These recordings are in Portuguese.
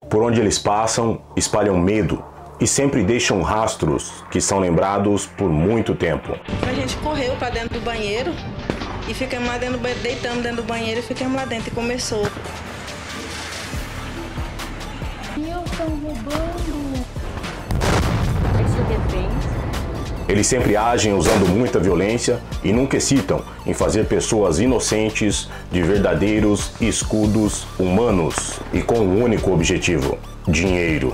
Por onde eles passam, espalham medo e sempre deixam rastros que são lembrados por muito tempo. A gente correu para dentro do banheiro e ficamos lá dentro do banheiro, deitamos dentro do banheiro e ficamos lá dentro e começou. Estão roubando. Aí se defende. Eles sempre agem usando muita violência e nunca hesitam em fazer pessoas inocentes de verdadeiros escudos humanos e com um único objetivo: dinheiro.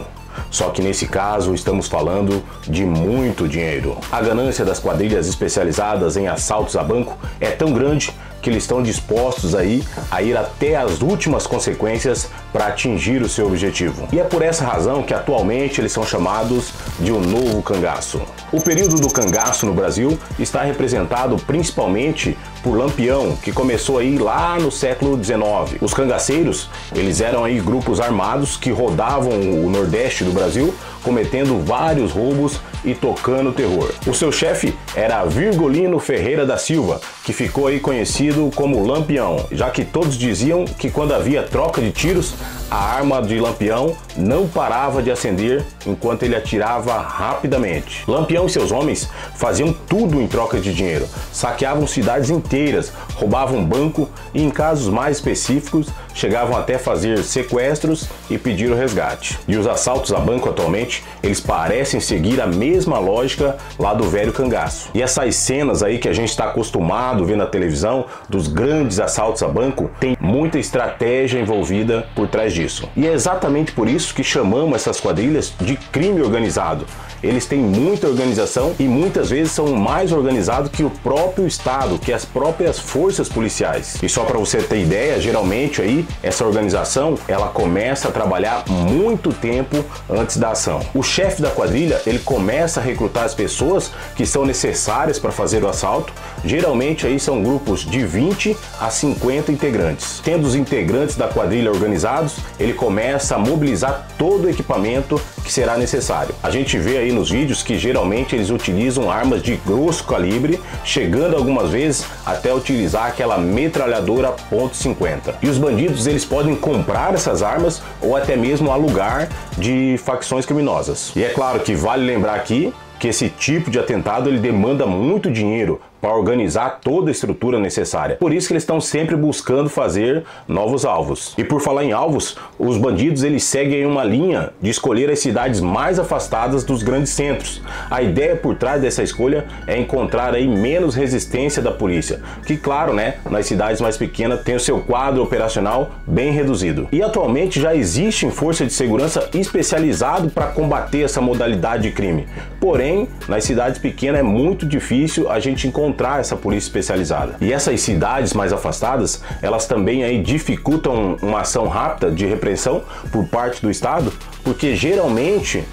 Só que nesse caso estamos falando de muito dinheiro. A ganância das quadrilhas especializadas em assaltos a banco é tão grande que eles estão dispostos aí a ir até as últimas consequências para atingir o seu objetivo. E é por essa razão que atualmente eles são chamados de um novo cangaço. O período do cangaço no Brasil está representado principalmente por Lampião, que começou aí lá no século XIX. Os cangaceiros, eles eram aí grupos armados que rodavam o Nordeste do Brasil, cometendo vários roubos e tocando terror. O seu chefe era Virgulino Ferreira da Silva, que ficou aí conhecido como Lampião, já que todos diziam que quando havia troca de tiros, a arma de Lampião não parava de acender enquanto ele atirava rapidamente. Lampião e seus homens faziam tudo em troca de dinheiro, saqueavam cidades inteiras, roubavam banco e, em casos mais específicos, chegavam até fazer sequestros e pedir o resgate. E os assaltos a banco atualmente, eles parecem seguir a mesma lógica lá do velho cangaço. E essas cenas aí que a gente está acostumado a ver na televisão, dos grandes assaltos a banco, tem muita estratégia envolvida por trás disso. E é exatamente por isso que chamamos essas quadrilhas de crime organizado. Eles têm muita organização e muitas vezes são mais organizados que o próprio Estado, que as próprias forças policiais. E só para você ter ideia, geralmente aí essa organização ela começa a trabalhar muito tempo antes da ação. O chefe da quadrilha ele começa a recrutar as pessoas que são necessárias para fazer o assalto. Geralmente aí são grupos de 20 a 50 integrantes. Tendo os integrantes da quadrilha organizados, ele começa a mobilizar todo o equipamento que será necessário. A gente vê aí nos vídeos que geralmente eles utilizam armas de grosso calibre, chegando algumas vezes até utilizar aquela metralhadora .50. E os bandidos eles podem comprar essas armas ou até mesmo alugar de facções criminosas. E é claro que vale lembrar aqui que esse tipo de atentado ele demanda muito dinheiro para organizar toda a estrutura necessária. Por isso que eles estão sempre buscando fazer novos alvos. E por falar em alvos, os bandidos eles seguem uma linha de escolher as cidades mais afastadas dos grandes centros. A ideia por trás dessa escolha é encontrar aí menos resistência da polícia, que claro, né, nas cidades mais pequenas tem o seu quadro operacional bem reduzido. E atualmente já existe força de segurança especializado para combater essa modalidade de crime. Porém, nas cidades pequenas é muito difícil a gente encontrar essa polícia especializada. E essas cidades mais afastadas, elas também aí dificultam uma ação rápida de repressão por parte do Estado, porque geralmente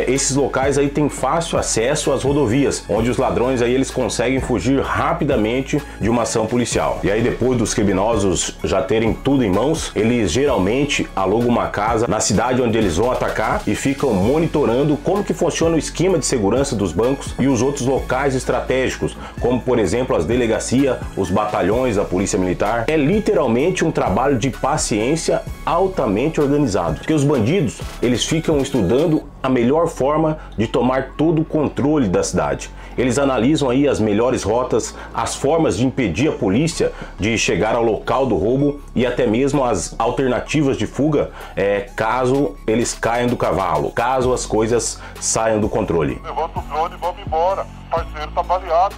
esses locais aí têm fácil acesso às rodovias, onde os ladrões aí eles conseguem fugir rapidamente de uma ação policial. E aí depois dos criminosos já terem tudo em mãos, eles geralmente alugam uma casa na cidade onde eles vão atacar e ficam monitorando como que funciona o esquema de segurança dos bancos e os outros locais estratégicos, como por exemplo as delegacias, os batalhões da polícia militar. É literalmente um trabalho de paciência altamente organizado, porque os bandidos eles ficam estudando a melhor forma de tomar todo o controle da cidade. Eles analisam aí as melhores rotas, as formas de impedir a polícia de chegar ao local do roubo e até mesmo as alternativas de fuga, caso eles caiam do cavalo, caso as coisas saiam do controle. Levanta o drone e vamos embora, o parceiro tá baleado.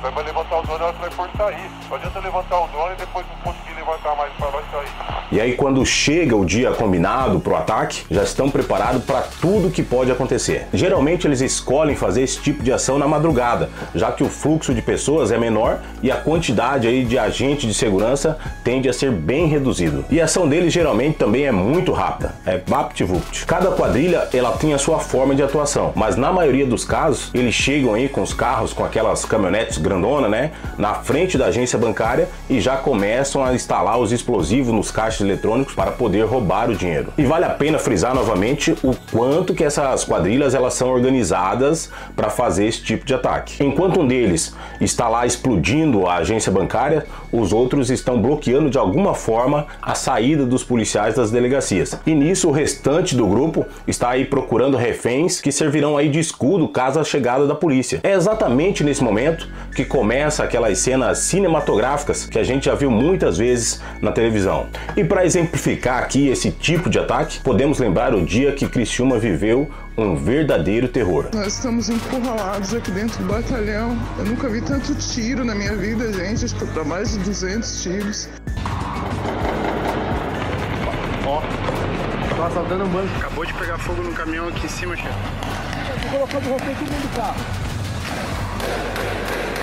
Você vai levantar o drone, ela vai por sair. Não adianta levantar o drone e depois não conseguir levantar mais para vai sair. E aí quando chega o dia combinado para o ataque, já estão preparados para tudo que pode acontecer. Geralmente eles escolhem fazer esse tipo de ação na madrugada, já que o fluxo de pessoas é menor e a quantidade aí de agentes de segurança tende a ser bem reduzido. E a ação deles geralmente também é muito rápida, é vapt-vupt. Cada quadrilha ela tem a sua forma de atuação, mas na maioria dos casos eles chegam aí com os carros, com aquelas caminhonetes grandona, né, na frente da agência bancária e já começam a instalar os explosivos nos caixas eletrônicos para poder roubar o dinheiro. E vale a pena frisar novamente o quanto que essas quadrilhas elas são organizadas para fazer esse tipo de ataque. Enquanto um deles está lá explodindo a agência bancária, os outros estão bloqueando de alguma forma a saída dos policiais das delegacias. E nisso o restante do grupo está aí procurando reféns que servirão aí de escudo caso a chegada da polícia. É exatamente nesse momento que começa aquelas cenas cinematográficas que a gente já viu muitas vezes na televisão. E para exemplificar aqui esse tipo de ataque, podemos lembrar o dia que Criciúma viveu um verdadeiro terror. Nós estamos encurralados aqui dentro do batalhão. Eu nunca vi tanto tiro na minha vida, gente. Acho que para mais de 200 tiros. Ó, tô assaltando um banco. Acabou de pegar fogo no caminhão aqui em cima, chefe. Tô colocando você aqui dentro do carro.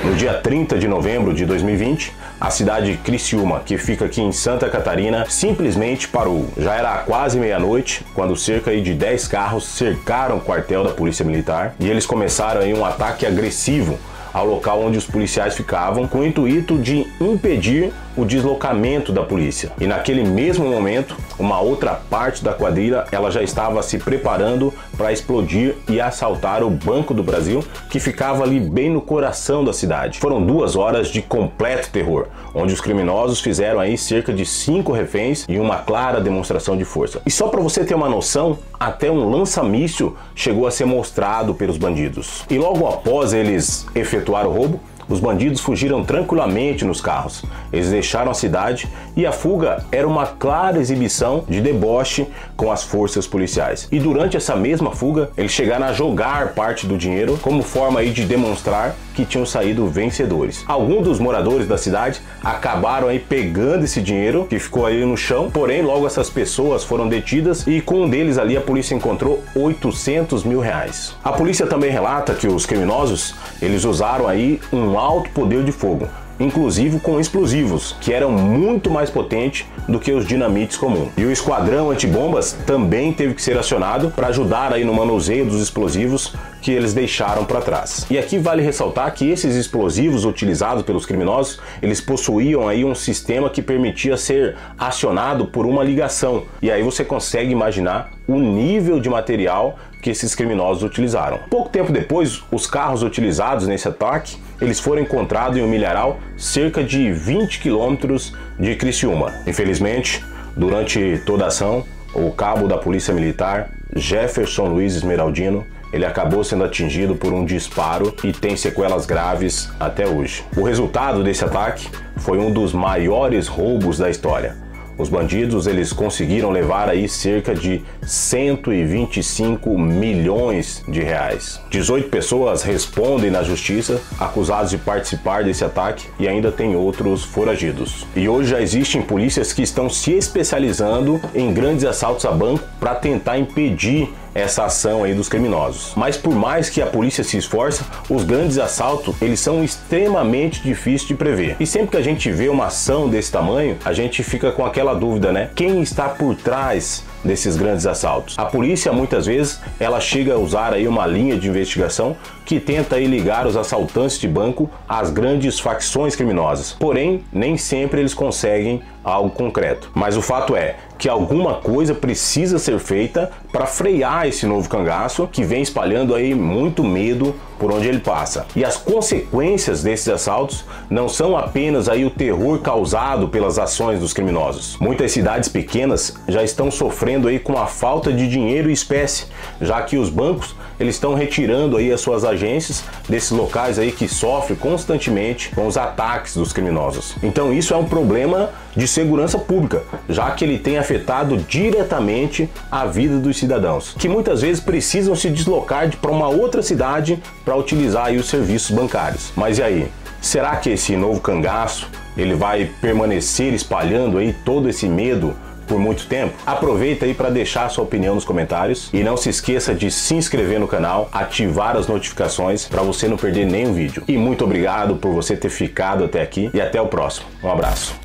No dia 30 de novembro de 2020, a cidade de Criciúma, que fica aqui em Santa Catarina, simplesmente parou. Já era quase meia-noite, quando cerca de 10 carros cercaram o quartel da Polícia Militar e eles começaram aí um ataque agressivo ao local onde os policiais ficavam, com o intuito de impedir o deslocamento da polícia. E naquele mesmo momento, uma outra parte da quadrilha ela já estava se preparando para explodir e assaltar o Banco do Brasil, que ficava ali bem no coração da cidade. Foram 2 horas de completo terror, onde os criminosos fizeram aí cerca de 5 reféns e uma clara demonstração de força. E só para você ter uma noção, até um lança-míssil chegou a ser mostrado pelos bandidos. E logo após eles efetuar o roubo, os bandidos fugiram tranquilamente nos carros. Eles deixaram a cidade e a fuga era uma clara exibição de deboche com as forças policiais. E durante essa mesma fuga, eles chegaram a jogar parte do dinheiro como forma aí de demonstrar que tinham saído vencedores. Alguns dos moradores da cidade acabaram aí pegando esse dinheiro que ficou aí no chão, porém logo essas pessoas foram detidas e com um deles ali a polícia encontrou 800 mil reais. A polícia também relata que os criminosos, eles usaram aí um alto poder de fogo, inclusive com explosivos, que eram muito mais potentes do que os dinamites comuns. E o esquadrão antibombas também teve que ser acionado para ajudar aí no manuseio dos explosivos que eles deixaram para trás. E aqui vale ressaltar que esses explosivos utilizados pelos criminosos, eles possuíam aí um sistema que permitia ser acionado por uma ligação. E aí você consegue imaginar o nível de material que esses criminosos utilizaram. Pouco tempo depois, os carros utilizados nesse ataque, eles foram encontrados em um milharal cerca de 20 quilômetros de Criciúma. Infelizmente, durante toda a ação, o cabo da Polícia Militar, Jefferson Luiz Esmeraldino, ele acabou sendo atingido por um disparo e tem sequelas graves até hoje. O resultado desse ataque foi um dos maiores roubos da história. Os bandidos, eles conseguiram levar aí cerca de 125 milhões de reais. 18 pessoas respondem na justiça, acusados de participar desse ataque, e ainda tem outros foragidos. E hoje já existem polícias que estão se especializando em grandes assaltos a banco para tentar impedir essa ação aí dos criminosos. Mas por mais que a polícia se esforce, os grandes assaltos, eles são extremamente difíceis de prever. E sempre que a gente vê uma ação desse tamanho, a gente fica com aquela dúvida, né? Quem está por trás desses grandes assaltos? A polícia muitas vezes ela chega a usar aí uma linha de investigação que tenta aí ligar os assaltantes de banco às grandes facções criminosas. Porém, nem sempre eles conseguem algo concreto. Mas o fato é que alguma coisa precisa ser feita para frear esse novo cangaço que vem espalhando aí muito medo por onde ele passa. E as consequências desses assaltos não são apenas aí o terror causado pelas ações dos criminosos. Muitas cidades pequenas já estão sofrendo aí com a falta de dinheiro e espécie, já que os bancos eles estão retirando aí as suas agências desses locais aí que sofrem constantemente com os ataques dos criminosos. Então isso é um problema de segurança pública, já que ele tem afetado diretamente a vida dos cidadãos, que muitas vezes precisam se deslocar para uma outra cidade para utilizar aí os serviços bancários. Mas e aí? Será que esse novo cangaço ele vai permanecer espalhando aí todo esse medo por muito tempo? Aproveita aí para deixar a sua opinião nos comentários e não se esqueça de se inscrever no canal, ativar as notificações para você não perder nenhum vídeo. E muito obrigado por você ter ficado até aqui e até o próximo. Um abraço.